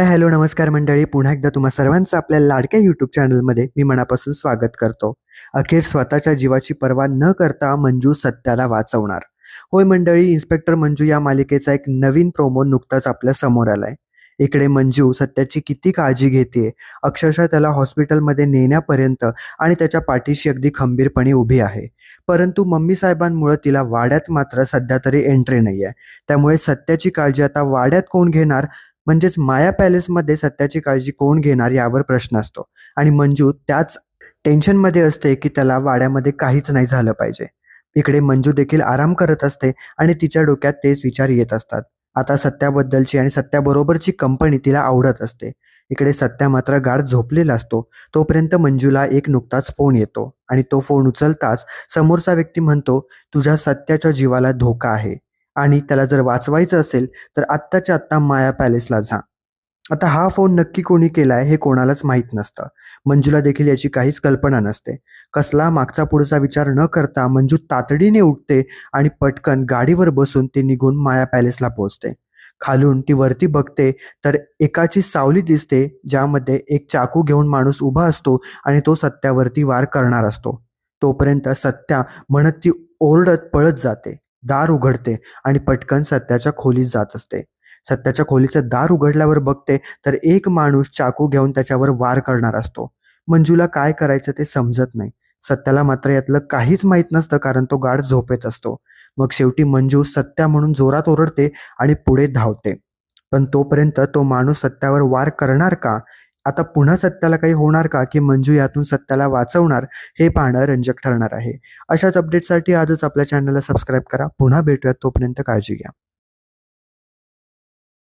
Hello नमस्कार मंडळी, पुन्हा एकदा तुम्हा सर्वांचं आपल्या लाडक्या यूट्यूब चॅनलमध्ये मी मनापासून स्वागत करतो. अखेर स्वतःच्या जीवाची पर्वा न करता मंजू सत्याला वाचवणार. होय मंडळी, इन्स्पेक्टर मंजू या मालिकेचा एक नवीन प्रोमो नुकताच आपल्या समोर आलाय. इकडे मंजू सत्याची किती काळजी घेते, अक्षरशः त्याला हॉस्पिटलमध्ये नेण्यापर्यंत आणि त्याच्या पाठीशी अगदी खंबीरपणे उभी आहे. परंतु मम्मी साहेबांमुळे तिला वाड्यात मात्र सध्या तरी एंट्री नाहीये. त्यामुळे सत्याची काळजी आता वाड्यात कोण घेणार, म्हणजेच माया पॅलेसमध्ये सत्याची काळजी कोण घेणार यावर प्रश्न असतो. आणि मंजू त्याच टेन्शनमध्ये असते की त्याला वाड्यामध्ये काहीच नाही झालं पाहिजे. इकडे मंजू देखील आराम करत असते आणि तिच्या डोक्यात तेच विचार येत असतात. आता सत्याबद्दलची आणि सत्याबरोबरची कंपनी तिला आवडत असते. इकडे सत्या मात्र गाढ झोपलेला असतो. तोपर्यंत मंजूला एक नुकताच फोन येतो आणि तो फोन उचलताच समोरचा व्यक्ती म्हणतो, तुझ्या सत्याच्या जीवाला धोका आहे आणि त्याला जर वाचवायचं असेल तर आत्ताच्या आत्ता माया पॅलेसला जा. आता हा फोन नक्की कोणी केलाय हे कोणालाच माहीत नसतं. मंजूला देखील याची काहीच कल्पना नसते. कसला मागचा पुढचा विचार न करता मंजू तातडीने उठते आणि पटकन गाडीवर बसून ती निघून माया पॅलेसला पोहोचते. खालून ती वरती बघते तर एकाची सावली दिसते, ज्यामध्ये एक चाकू घेऊन माणूस उभा असतो आणि तो सत्यावरती वार करणार असतो. तोपर्यंत सत्या म्हणत ती ओरडत पळत जाते, दार उघडते आणि पटकन सत्याच्या खोलीत जात असते. सत्याच्या खोलीचं दार उघडल्यावर बघते तर एक माणूस चाकू घेऊन त्याच्यावर वार करणार असतो. मंजूला काय करायचं ते समजत नाही. सत्याला मात्र यातलं काहीच माहीत नसतं, कारण तो गाढ झोपेत असतो. मग शेवटी मंजू सत्या म्हणून जोरात ओरडते आणि पुढे धावते. पण तोपर्यंत तो माणूस सत्यावर वार करणार का? आता पुन्हा सत्याला काही होणार का, की मंजू यातून सत्याला वाचवणार? हे पाहणं रंजक ठरणार आहे. अशाच अपडेटसाठी आजच आपल्या चॅनलला सबस्क्राईब करा. पुन्हा भेटूयात, तोपर्यंत काळजी घ्या.